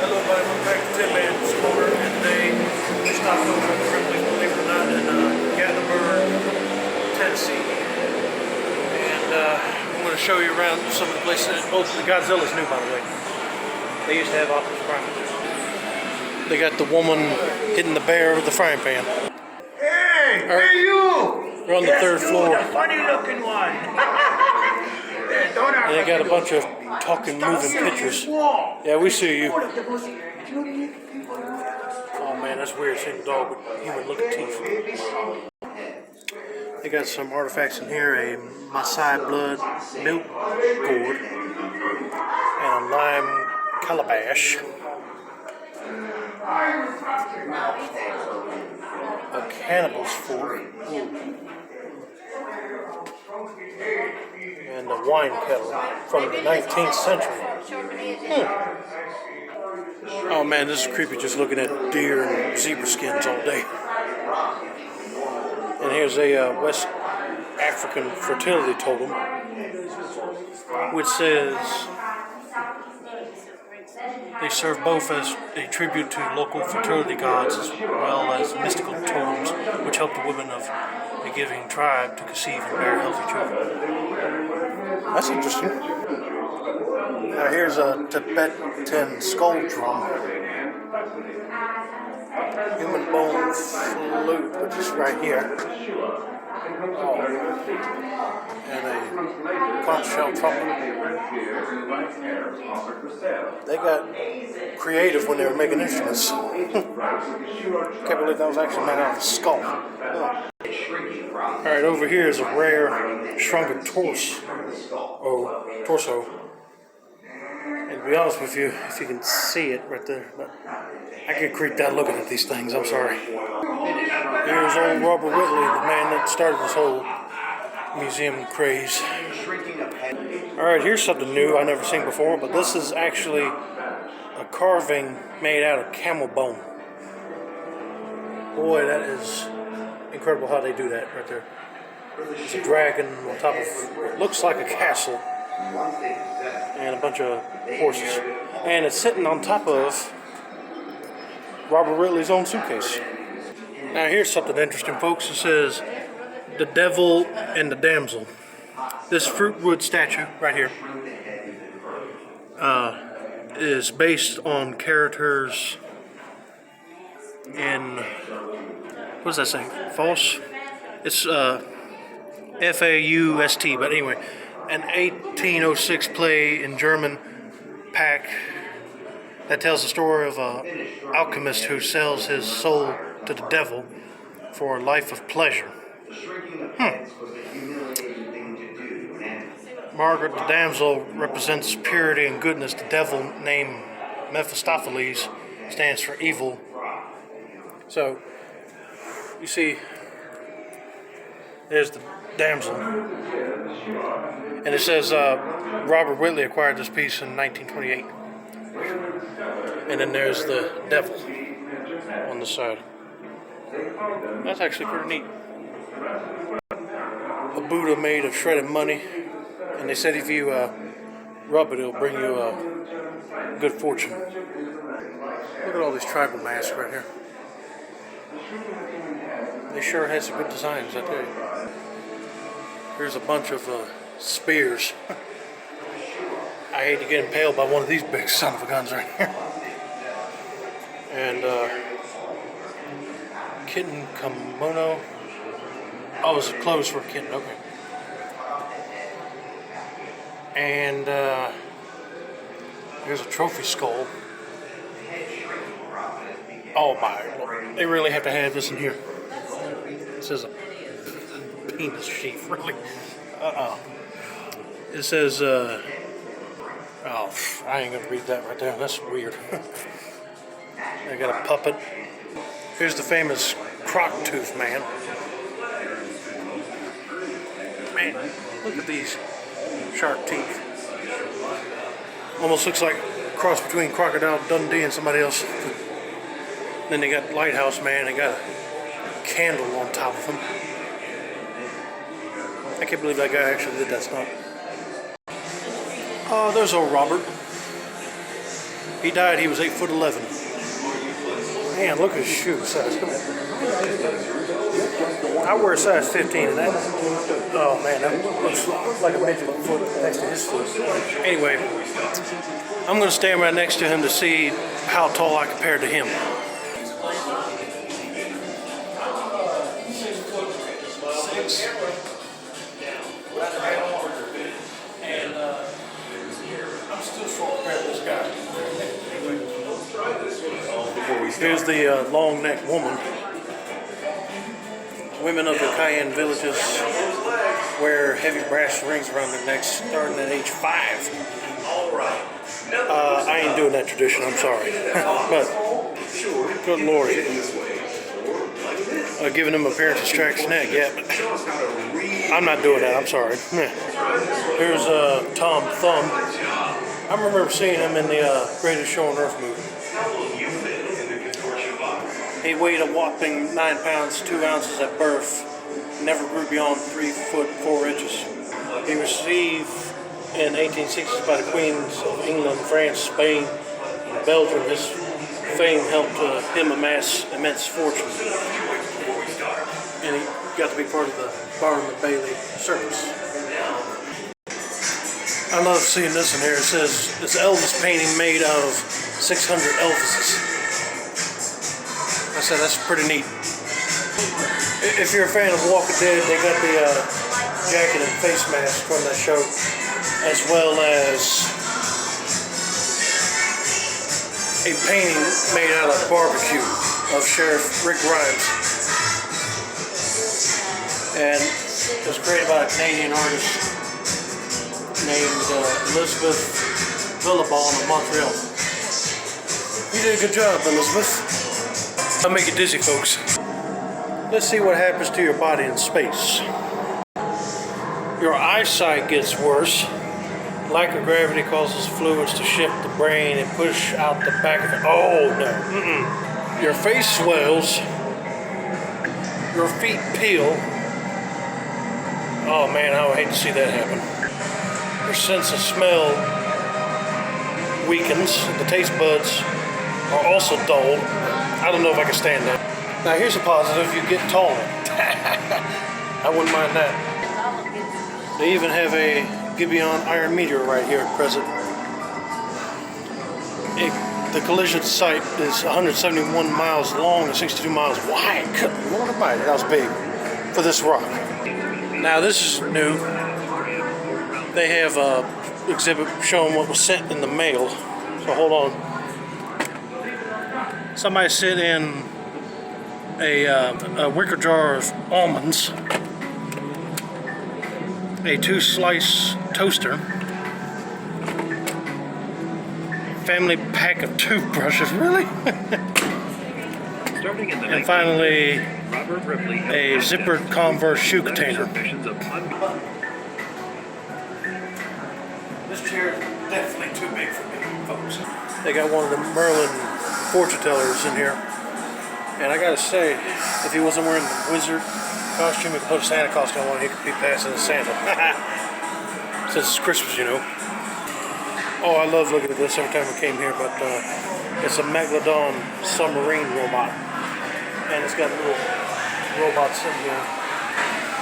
Hello everybody, welcome back to Tinmans Corner, and today we stopped over at Ripley, believe it or not, in Gatlinburg, Tennessee. And I'm going to show you around some of the places. Both the Godzilla's new, by the way. They used to have Optimus Prime. They got the woman hitting the bear with the frying pan. Hey, hey you! We're on the third floor. The funny looking one. And they got a bunch of talking, moving pictures. Yeah, we see you. Oh man, that's weird seeing a dog with human looking teeth. They got some artifacts in here, a Maasai blood milk gourd, and a lime calabash. A cannibal's fork. And a wine kettle from the 19th century. Oh man, this is creepy just looking at deer and zebra skins all day. And here's a West African fertility totem, which says they serve both as a tribute to local fertility gods as well as mystical totems, which help the women of the giving tribe to conceive and bear healthy children. That's interesting. Now here's a Tibetan skull drum. Human bone flute, which is right here. Oh. And a conch shell trumpet. They got creative when they were making instruments. Can't believe that was actually made out of a skull. Oh. Alright, over here is a rare shrunken torso. And to be honest with you, if you can see it right there, but I get creeped out looking at these things, I'm sorry. Here's old Robert Ripley, the man that started this whole museum craze. Alright, here's something new I've never seen before, but this is actually a carving made out of camel bone. Boy, that is incredible how they do that right there. There's a dragon on top of what looks like a castle and a bunch of horses. And it's sitting on top of Robert Ridley's own suitcase. Now here's something interesting, folks. It says the devil and the damsel. This fruitwood statue right here is based on characters in, what does that say? Faust? It's F-A-U-S-T, but anyway, an 1806 play in German Pack that tells the story of an alchemist who sells his soul to the devil for a life of pleasure. Margaret the damsel represents purity and goodness. The devil, named Mephistopheles, stands for evil. So, you see, there's the damsel. And it says Robert Whitley acquired this piece in 1928. And then there's the devil on the side. That's actually pretty neat. A Buddha made of shredded money. And they said if you rub it, it'll bring you good fortune. Look at all these tribal masks right here. They sure had some good designs, I tell you. Here's a bunch of spears. I hate to get impaled by one of these big son of a guns right here. And kitten kimono. Oh, it's clothes for a kitten, okay. And here's a trophy skull. Oh my Lord. They really have to have this in here. This is a penis sheath, really. It says, oh, I ain't gonna read that right there. That's weird. They got a puppet. Here's the famous croc tooth man. Man, look at these sharp teeth. Almost looks like a cross between Crocodile Dundee and somebody else. Then they got Lighthouse Man. They got a candle on top of him. I can't believe that guy actually did that stunt. Oh, there's old Robert. He died, he was 8'11". Man, look at his shoe size. Come on. I wear a size 15 and that. Oh man, that looks like a midget foot next to his foot. Anyway, I'm going to stand right next to him to see how tall I compare to him. And I'm still short compared to this guy. Here's the long-necked woman. Women of the Cayenne villages wear heavy brass rings around their necks starting at age 5. I ain't doing that tradition, I'm sorry. But, good Lord. Giving him appearance to stretch his neck, yeah, but I'm not doing that, I'm sorry. Here's Tom Thumb. I remember seeing him in the Greatest Show on Earth movie. He weighed a whopping 9 pounds, 2 ounces at birth. Never grew beyond 3 foot 4 inches. He received in 1860s by the Queens of England, France, Spain, and Belgium. His fame helped him amass immense fortune. And he got to be part of the Barnum and Bailey circus. I love seeing this in here. It says it's Elvis painting made of 600 Elvises. I said that's pretty neat. If you're a fan of Walking Dead, they got the jacket and face mask from that show, as well as a painting made out of barbecue of Sheriff Rick Grimes. And it was created by a Canadian artist named Elizabeth Villabon of Montreal. You did a good job, Elizabeth. I'll make you dizzy, folks. Let's see what happens to your body in space. Your eyesight gets worse. Lack of gravity causes fluids to shift the brain and push out the back of it. Oh, no. Your face swells. Your feet peel. Oh, man, I would hate to see that happen. Your sense of smell weakens. The taste buds are also dulled. I don't know if I can stand that. Now here's a positive, you get taller. I wouldn't mind that. They even have a Gibeon iron meteor right here at present. The collision site is 171 miles long and 62 miles wide. Good Lord almighty, that was big for this rock. Now this is new. They have an exhibit showing what was sent in the mail. So hold on. Somebody sent in a wicker jar of almonds, a 2-slice toaster, family pack of toothbrushes, really? And finally, a zippered Converse shoe container. This chair is definitely too big for me, folks. They got one of the Merlin fortune tellers in here. And I gotta say, if he wasn't wearing the wizard costume, he could put a Santa costume on, he could be passing as Santa. Since it's Christmas, you know. Oh, I love looking at this every time I came here, but it's a Megalodon submarine robot. And it's got little robots in here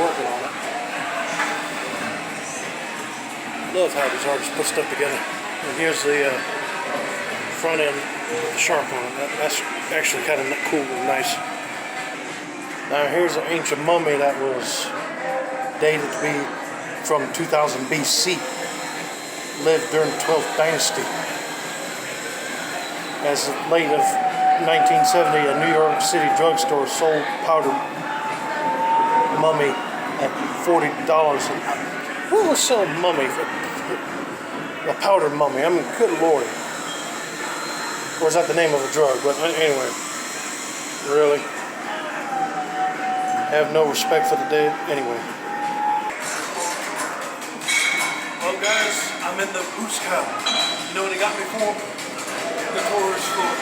working on it. Love how these artists put stuff together. And here's the front end with the shark on it. That's actually kind of cool and nice. Now here's an ancient mummy that was dated to be from 2000 BC. Lived during the 12th dynasty. As late of 1970, a New York City drugstore sold powdered mummy at $40. Who was selling mummy for a powdered mummy? I mean, good Lord. Or is that the name of a drug? But anyway, really? Have no respect for the dead? Anyway. Well, guys, I'm in the Busca. You know what they got me for? The tours for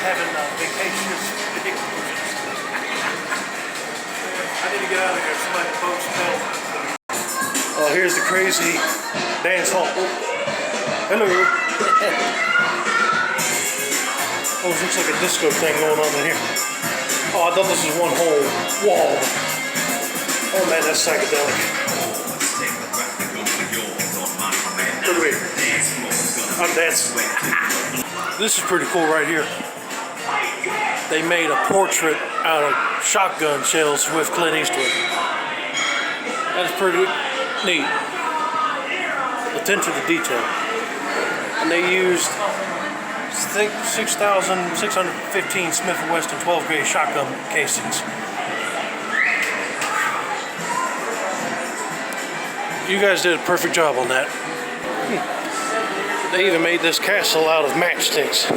having vacations. I need to get out of here. Somebody boats fell. Oh, here's the crazy dance hall. Hello. Oh, this looks like a disco thing going on in here. Oh, I thought this was one whole wall. Oh man, that's psychedelic. Look at me. I'm dancing. This is pretty cool right here. They made a portrait out of shotgun shells with Clint Eastwood. That's pretty neat. Attention to detail. And they used 6,615 Smith & Wesson 12 gauge shotgun casings. You guys did a perfect job on that. They even made this castle out of matchsticks.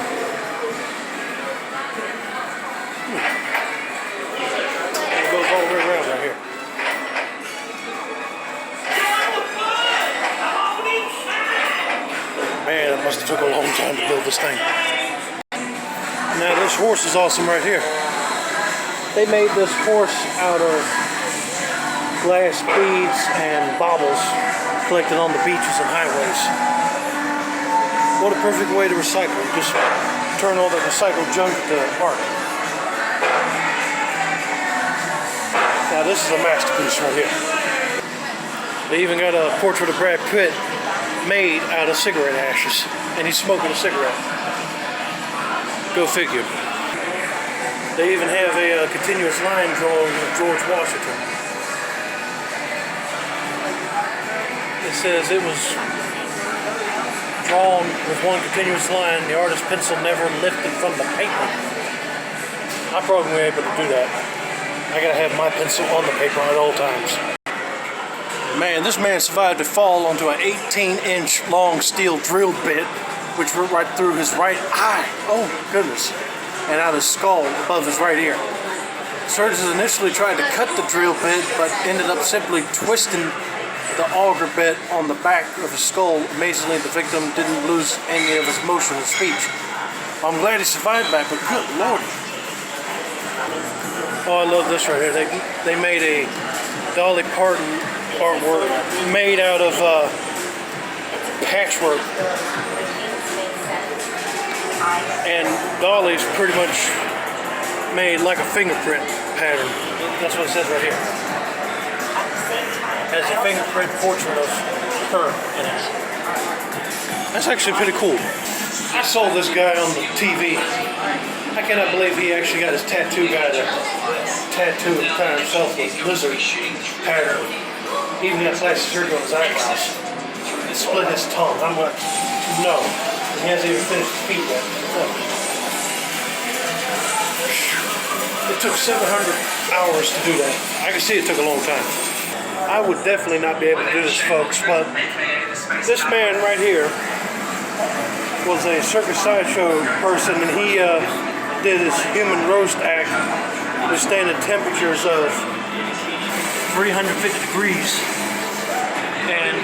It goes all the way around right here. Man, it must have took a long time to build this thing. Now this horse is awesome right here. They made this horse out of glass beads and baubles collected on the beaches and highways. What a perfect way to recycle. Just turn all the recycled junk to art. Now this is a masterpiece right here. They even got a portrait of Brad Pitt made out of cigarette ashes, and he's smoking a cigarette. Go figure. They even have a continuous line drawing of George Washington. It says it was drawn with one continuous line. The artist's pencil never lifted from the paper. I probably won't be able to do that. I gotta have my pencil on the paper at all times. Man, this man survived to fall onto an 18-inch long steel drill bit, which went right through his right eye. Oh, goodness. And out his skull above his right ear. Surgeons initially tried to cut the drill bit, but ended up simply twisting the auger bit on the back of his skull. Amazingly, the victim didn't lose any of his motion and speech. I'm glad he survived that, but good Lord. Oh, I love this right here. They made a Dolly Parton artwork made out of patchwork. And Dolly's pretty much made like a fingerprint pattern. That's what it says right here. Has a fingerprint portrait of her in it. That's actually pretty cool. I saw this guy on the TV. I cannot believe he actually got his tattoo guy to tattoo and tie himself with lizard pattern. He even got plastic surgery on his eyebrows. It split his tongue. I'm like, no. He hasn't even finished his feet yet. Look. It took 700 hours to do that. I can see it took a long time. I would definitely not be able to do this, folks, but this man right here was a circus sideshow person, and he did his human roast act withstanding temperatures of 350 degrees. And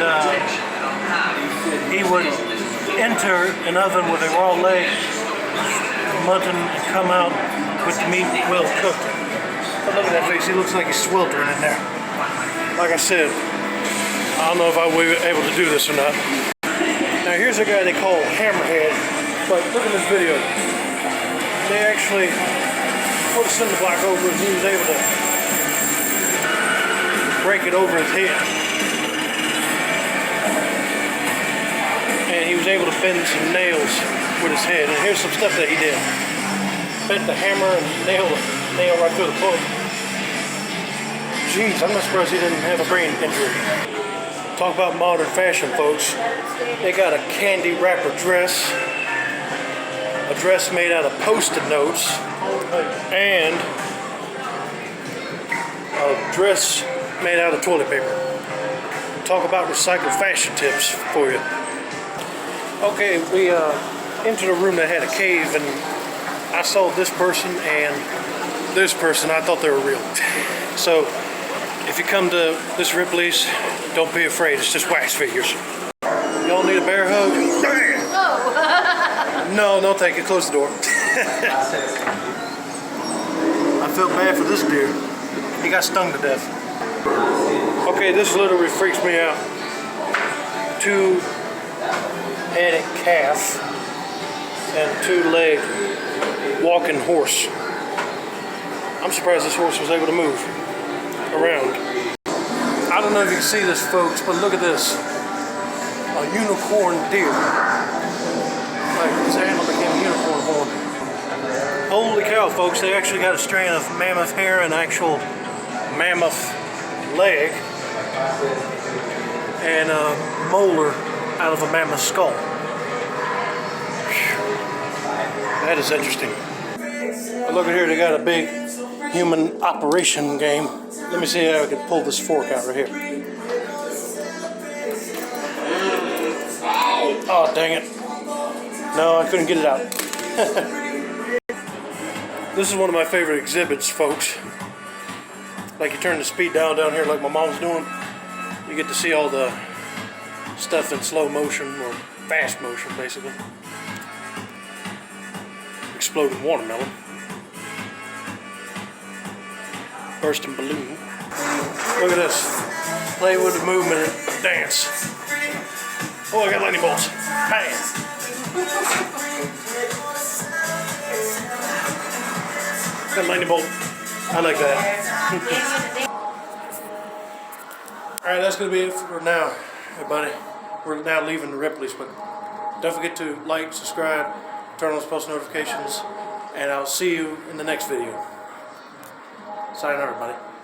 he would enter an oven with a raw leg, mutton, and come out with the meat well cooked. But look at that face, he looks like he's sweltering in there. Like I said, I don't know if I will be able to do this or not. Now here's a guy they call Hammerhead, but look at this video. They actually put a cinder block over it, and he was able to break it over his head. And he was able to bend some nails with his head. And here's some stuff that he did. Bent the hammer and nailed a nail right through the book. Jeez, I'm not surprised he didn't have a brain injury. Talk about modern fashion, folks. They got a candy wrapper dress, a dress made out of Post-it notes, and a dress made out of toilet paper. Talk about recycled fashion tips for you. Okay, we entered a room that had a cave, and I saw this person and this person. I thought they were real. So, if you come to this Ripley's, don't be afraid. It's just wax figures. Y'all need a bear hug? No, no, thank you. Close the door. I feel bad for this deer. He got stung to death. Okay, this literally freaks me out. Two headed calf and a two-legged walking horse. I'm surprised this horse was able to move around. I don't know if you can see this, folks, but look at this. A unicorn deer. Like this animal became a unicorn horn. Holy cow, folks, they actually got a strand of mammoth hair and actual mammoth leg and a molar out of a mammoth skull. That is interesting. But look at here, they got a big human operation game. Let me see how I can pull this fork out right here. Oh, dang it. No, I couldn't get it out. This is one of my favorite exhibits, folks. Like you turn the speed down here like my mom's doing. You get to see all the stuff in slow motion or fast motion, basically. Exploding watermelon. Bursting balloon. Look at this. Play with the movement and dance. Oh, I got lightning bolts. Bang! Got lightning bolt. I like that. Alright, that's going to be it for now, everybody. We're now leaving the Ripley's, but don't forget to like, subscribe, turn on those post notifications, and I'll see you in the next video. Sign out, everybody.